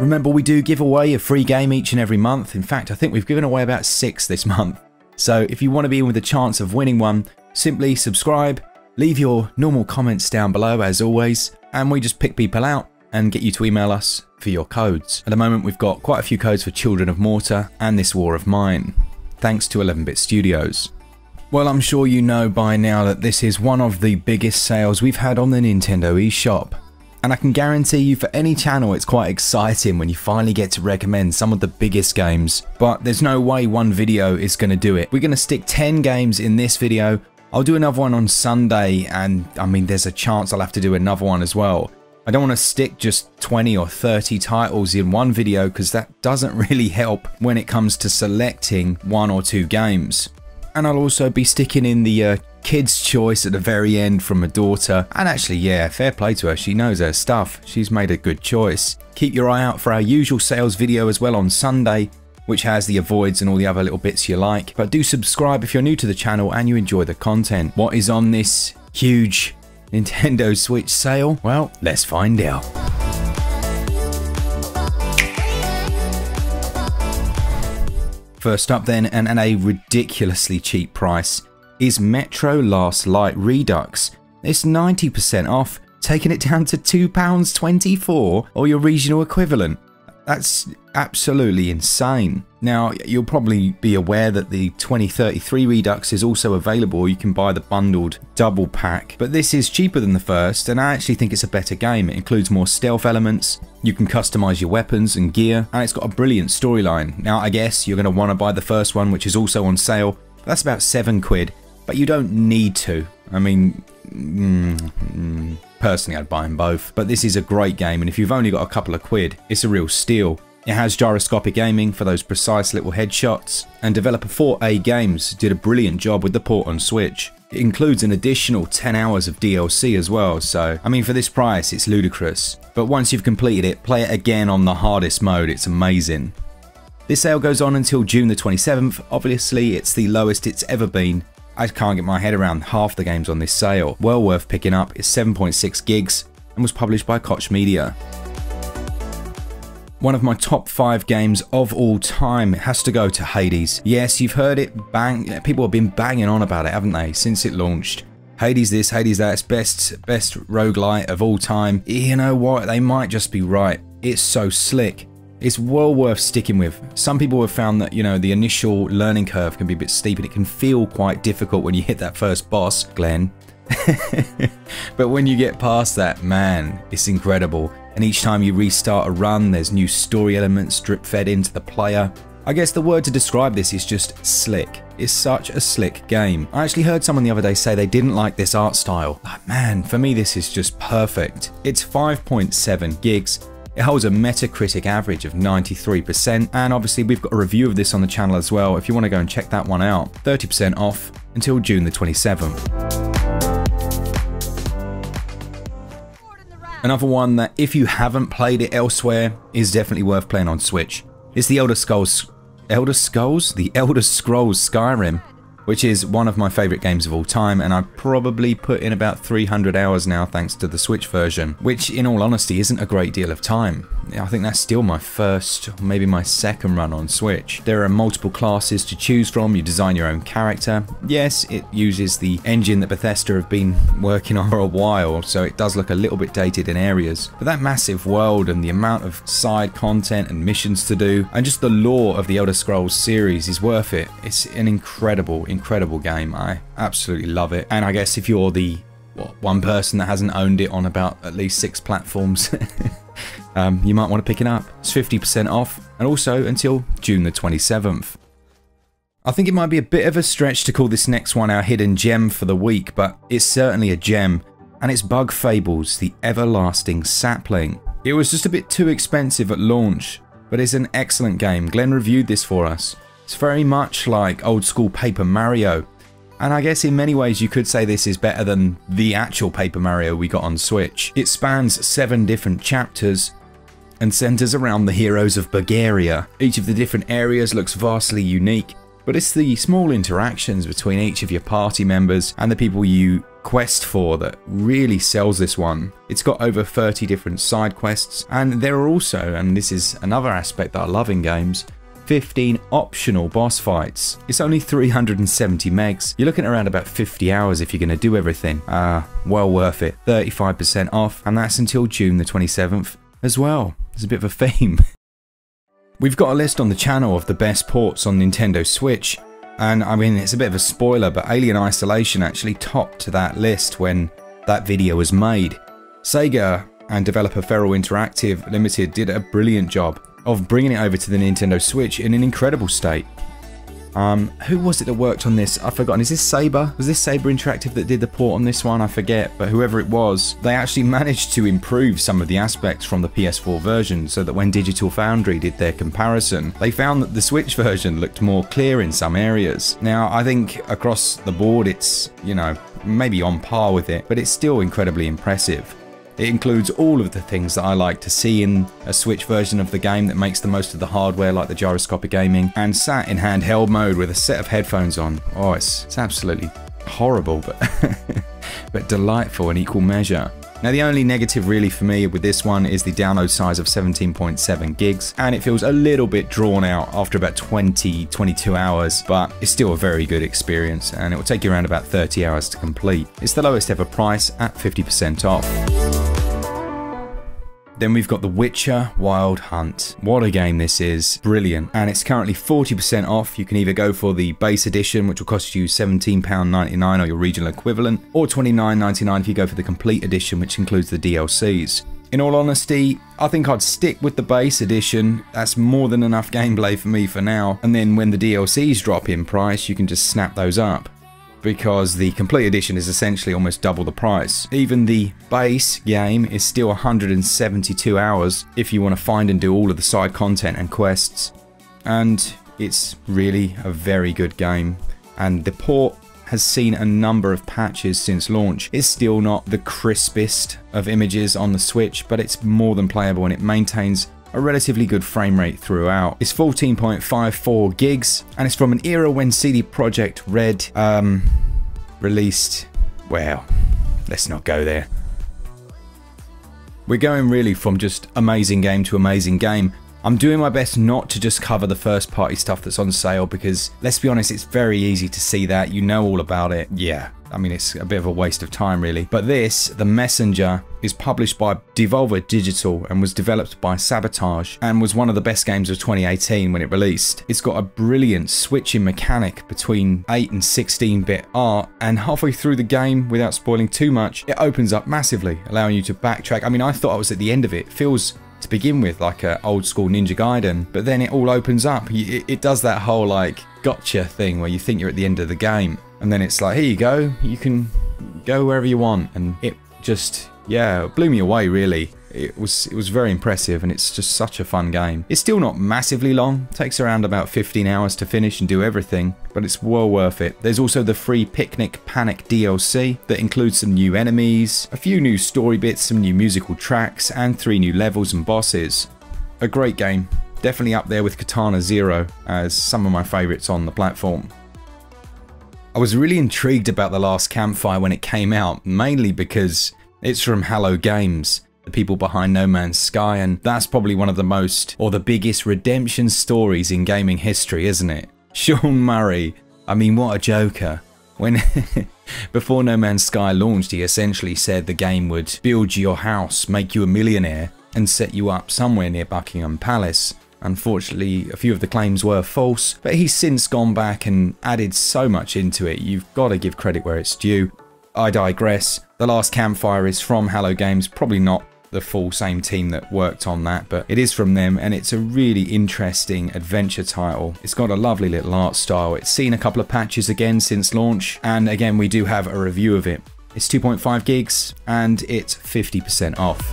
Remember, we do give away a free game each and every month. In fact, I think we've given away about 6 this month. So if you want to be in with a chance of winning one, simply subscribe, leave your normal comments down below as always, and we just pick people out and get you to email us for your codes. At the moment, we've got quite a few codes for Children of Mortar and This War of Mine, thanks to 11-Bit Studios. Well, I'm sure you know by now that this is one of the biggest sales we've had on the Nintendo eShop. And I can guarantee you, for any channel, it's quite exciting when you finally get to recommend some of the biggest games. But there's no way one video is going to do it. We're going to stick 10 games in this video. I'll do another one on Sunday, and I mean, there's a chance I'll have to do another one as well. I don't want to stick just 20 or 30 titles in one video, because that doesn't really help when it comes to selecting 1 or 2 games. And I'll also be sticking in the Kids' Choice at the very end from my daughter. And actually, yeah, fair play to her, she knows her stuff. She's made a good choice. Keep your eye out for our usual sales video as well on Sunday, which has the avoids and all the other little bits you like. But do subscribe if you're new to the channel and you enjoy the content. What is on this huge Nintendo Switch sale? Well, let's find out. First up then, and at a ridiculously cheap price, is Metro Last Light Redux. It's 90% off, taking it down to £2.24 or your regional equivalent. That's absolutely insane. Now, you'll probably be aware that the 2033 Redux is also available. You can buy the bundled double pack, but this is cheaper than the first, and I actually think it's a better game. It includes more stealth elements, you can customize your weapons and gear, and it's got a brilliant storyline. Now, I guess you're going to want to buy the first one, which is also on sale. That's about £7, but you don't need to. I mean, personally, I'd buy them both. But this is a great game, and if you've only got a couple of quid, it's a real steal. It has gyroscopic aiming for those precise little headshots, and developer 4A Games did a brilliant job with the port on Switch. It includes an additional 10 hours of DLC as well, so I mean, for this price it's ludicrous. But once you've completed it, play it again on the hardest mode, it's amazing. This sale goes on until June the 27th, obviously it's the lowest it's ever been. I can't get my head around half the games on this sale. Well worth picking up, it's 7.6 gigs and was published by Koch Media. One of my top 5 games of all time has to go to Hades. Yes, you've heard it bang. People have been banging on about it, haven't they, since it launched. Hades this, Hades that, it's best roguelite of all time. You know what? They might just be right. It's so slick. It's well worth sticking with. Some people have found that, you know, the initial learning curve can be a bit steep and it can feel quite difficult when you hit that first boss, Glen. But when you get past that, man, it's incredible. And each time you restart a run, there's new story elements drip fed into the player. I guess the word to describe this is just slick. It's such a slick game. I actually heard someone the other day say they didn't like this art style. Like, man, for me this is just perfect. It's 5.7 gigs. It holds a Metacritic average of 93%, and obviously we've got a review of this on the channel as well if you want to go and check that one out. 30% off until June the 27th. Another one that, if you haven't played it elsewhere, is definitely worth playing on Switch. It's the Elder Scrolls Skyrim, which is one of my favourite games of all time, and I've probably put in about 300 hours now thanks to the Switch version, which in all honesty isn't a great deal of time. I think that's still my first, or maybe my second run on Switch. There are multiple classes to choose from, you design your own character. Yes, it uses the engine that Bethesda have been working on for a while, so it does look a little bit dated in areas. But that massive world and the amount of side content and missions to do, and just the lore of the Elder Scrolls series is worth it. It's an incredible game. I absolutely love it. And I guess if you're the one person that hasn't owned it on about at least 6 platforms, you might want to pick it up. It's 50% off, and also until June the 27th. I think it might be a bit of a stretch to call this next one our hidden gem for the week, but it's certainly a gem, and it's Bug Fables, the Everlasting Sapling. It was just a bit too expensive at launch, but it's an excellent game. Glen reviewed this for us. It's very much like old school Paper Mario, and I guess in many ways you could say this is better than the actual Paper Mario we got on Switch. It spans 7 different chapters and centers around the heroes of Bulgaria. Each of the different areas looks vastly unique, but it's the small interactions between each of your party members and the people you quest for that really sells this one. It's got over 30 different side quests, and there are also, and this is another aspect that I love in games, 15 optional boss fights. It's only 370 megs. You're looking at around about 50 hours if you're going to do everything. Well worth it. 35% off, and that's until June the 27th as well. There's a bit of a theme. We've got a list on the channel of the best ports on Nintendo Switch, and I mean, it's a bit of a spoiler, but Alien Isolation actually topped that list when that video was made. Sega and developer Feral Interactive Limited did a brilliant job of bringing it over to the Nintendo Switch in an incredible state. Who was it that worked on this? I've forgotten. Is this Saber? Was this Saber Interactive that did the port on this one? I forget, but whoever it was, they actually managed to improve some of the aspects from the PS4 version so that when Digital Foundry did their comparison, they found that the Switch version looked more clear in some areas. Now, I think across the board it's, you know, maybe on par with it, but it's still incredibly impressive. It includes all of the things that I like to see in a Switch version of the game that makes the most of the hardware, like the gyroscopic aiming, and sat in handheld mode with a set of headphones on. Oh, it's absolutely horrible, but delightful in equal measure. Now, the only negative really for me with this one is the download size of 17.7 gigs, and it feels a little bit drawn out after about 22 hours, but it's still a very good experience, and it will take you around about 30 hours to complete. It's the lowest ever price at 50% off. Then we've got The Witcher Wild Hunt. What a game this is. Brilliant. And it's currently 40% off. You can either go for the base edition, which will cost you £17.99 or your regional equivalent, or £29.99 if you go for the complete edition, which includes the DLCs. In all honesty, I think I'd stick with the base edition. That's more than enough gameplay for me for now. And then when the DLCs drop in price, you can just snap those up, because the complete edition is essentially almost double the price. Even the base game is still 172 hours if you want to find and do all of the side content and quests, and it's really a very good game. And the port has seen a number of patches since launch. It's still not the crispest of images on the Switch, but it's more than playable, and it maintains a relatively good frame rate throughout. It's 14.54 gigs, and it's from an era when CD Projekt Red released, well, let's not go there. We're going really from just amazing game to amazing game. I'm doing my best not to just cover the first party stuff that's on sale, because let's be honest, it's very easy to see that. You know all about it. Yeah, I mean, it's a bit of a waste of time really. But this, The Messenger, is published by Devolver Digital and was developed by Sabotage, and was one of the best games of 2018 when it released. It's got a brilliant switching mechanic between 8 and 16-bit art, and halfway through the game, without spoiling too much, it opens up massively, allowing you to backtrack. I mean, I thought I was at the end of it. It feels, to begin with, like a old school Ninja Gaiden, but then it all opens up. It does that whole like gotcha thing where you think you're at the end of the game, and then it's like, here you go, you can go wherever you want, and it just, yeah, it blew me away really. It was very impressive, and it's just such a fun game. It's still not massively long, it takes around about 15 hours to finish and do everything, but it's well worth it. There's also the free Picnic Panic DLC that includes some new enemies, a few new story bits, some new musical tracks, and 3 new levels and bosses. A great game, definitely up there with Katana Zero as some of my favourites on the platform. I was really intrigued about The Last Campfire when it came out, mainly because it's from Hello Games, the people behind No Man's Sky, and that's probably one of the most, or the biggest redemption stories in gaming history, isn't it? Sean Murray, I mean, what a joker. When before No Man's Sky launched, he essentially said the game would build your house, make you a millionaire, and set you up somewhere near Buckingham Palace. Unfortunately, a few of the claims were false, but he's since gone back and added so much into it. You've got to give credit where it's due. I digress. The Last Campfire is from Hello Games, probably not the full same team that worked on that, but it is from them, and it's a really interesting adventure title. It's got a lovely little art style. It's seen a couple of patches again since launch, and again we do have a review of it. It's 2.5 gigs and it's 50% off.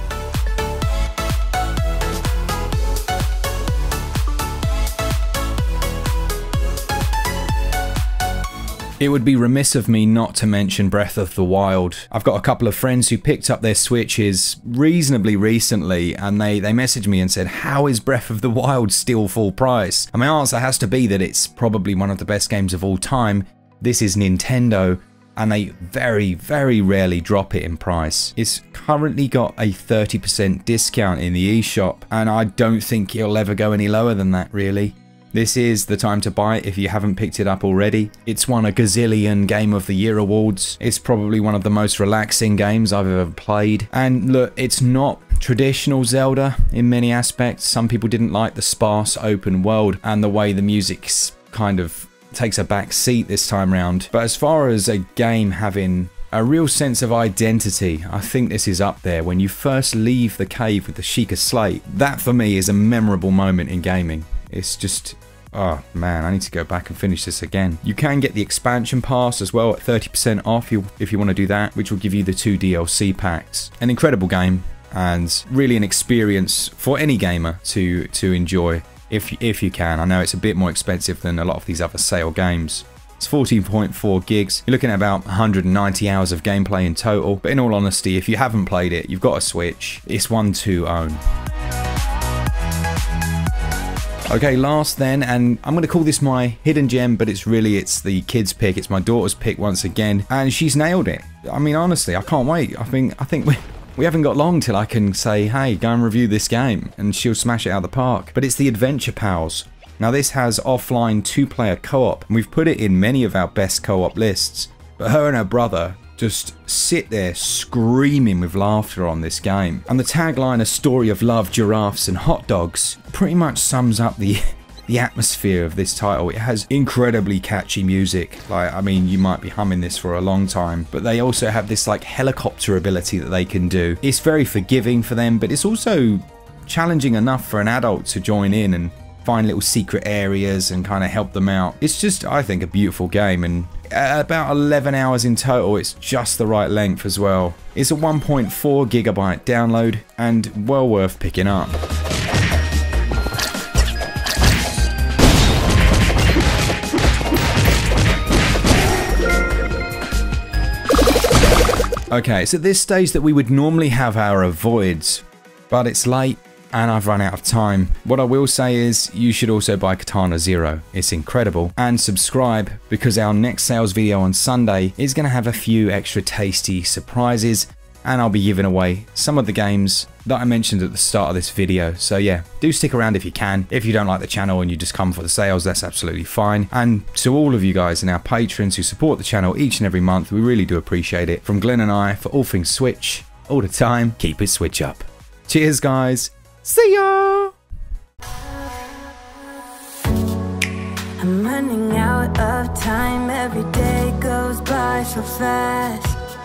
It would be remiss of me not to mention Breath of the Wild. I've got a couple of friends who picked up their Switches reasonably recently, and they messaged me and said, how is Breath of the Wild still full price? And my answer has to be that it's probably one of the best games of all time. This is Nintendo, and they very, very rarely drop it in price. It's currently got a 30% discount in the eShop, and I don't think it'll ever go any lower than that, really. This is the time to buy it if you haven't picked it up already. It's won a gazillion Game of the Year awards. It's probably one of the most relaxing games I've ever played. And look, it's not traditional Zelda in many aspects. Some people didn't like the sparse open world and the way the music kind of takes a back seat this time round. But as far as a game having a real sense of identity, I think this is up there. When you first leave the cave with the Sheikah Slate, that for me is a memorable moment in gaming. It's just, oh man, I need to go back and finish this again. You can get the expansion pass as well at 30% off if you want to do that, which will give you the 2 DLC packs. An incredible game, and really an experience for any gamer to enjoy if you can. I know it's a bit more expensive than a lot of these other sale games. It's 14.4 gigs. You're looking at about 190 hours of gameplay in total. But in all honesty, if you haven't played it, you've got a Switch. It's one to own. Okay, last then, and I'm going to call this my hidden gem, but it's the kids' pick. It's my daughter's pick once again, and she's nailed it. I mean, honestly, I can't wait. I think we haven't got long till I can say, hey, go and review this game, and she'll smash it out of the park. But it's the Adventure Pals. Now, this has offline 2-player co-op, and we've put it in many of our best co-op lists. But her and her brother just sit there screaming with laughter on this game. And the tagline, "A story of love, giraffes and hot dogs," pretty much sums up the atmosphere of this title. It has incredibly catchy music. Like, I mean, you might be humming this for a long time, but they also have this like helicopter ability that they can do. It's very forgiving for them, but it's also challenging enough for an adult to join in and find little secret areas and kind of help them out. It's just, I think, a beautiful game, and at about 11 hours in total, it's just the right length as well. It's a 1.4 gigabyte download and well worth picking up. Okay, it's at this stage that we would normally have our avoids, but it's late and I've run out of time. What I will say is you should also buy Katana Zero. It's incredible. And subscribe, because our next sales video on Sunday is going to have a few extra tasty surprises, and I'll be giving away some of the games that I mentioned at the start of this video. So yeah, do stick around if you can. If you don't like the channel and you just come for the sales, that's absolutely fine. And to all of you guys and our patrons who support the channel each and every month, we really do appreciate it. From Glen and I, for all things Switch, all the time, keep it Switch up. Cheers guys. See ya! I'm running out of time, every day goes by so fast,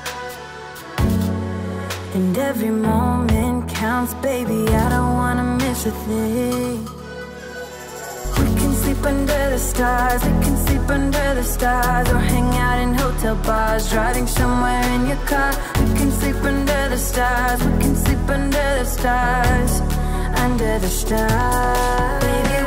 and every moment counts, baby, I don't wanna miss a thing. We can sleep under the stars, we can sleep under the stars, or hang out in hotel bars, driving somewhere in your car. We can sleep under the stars, we can sleep under the stars, under the stars. Baby,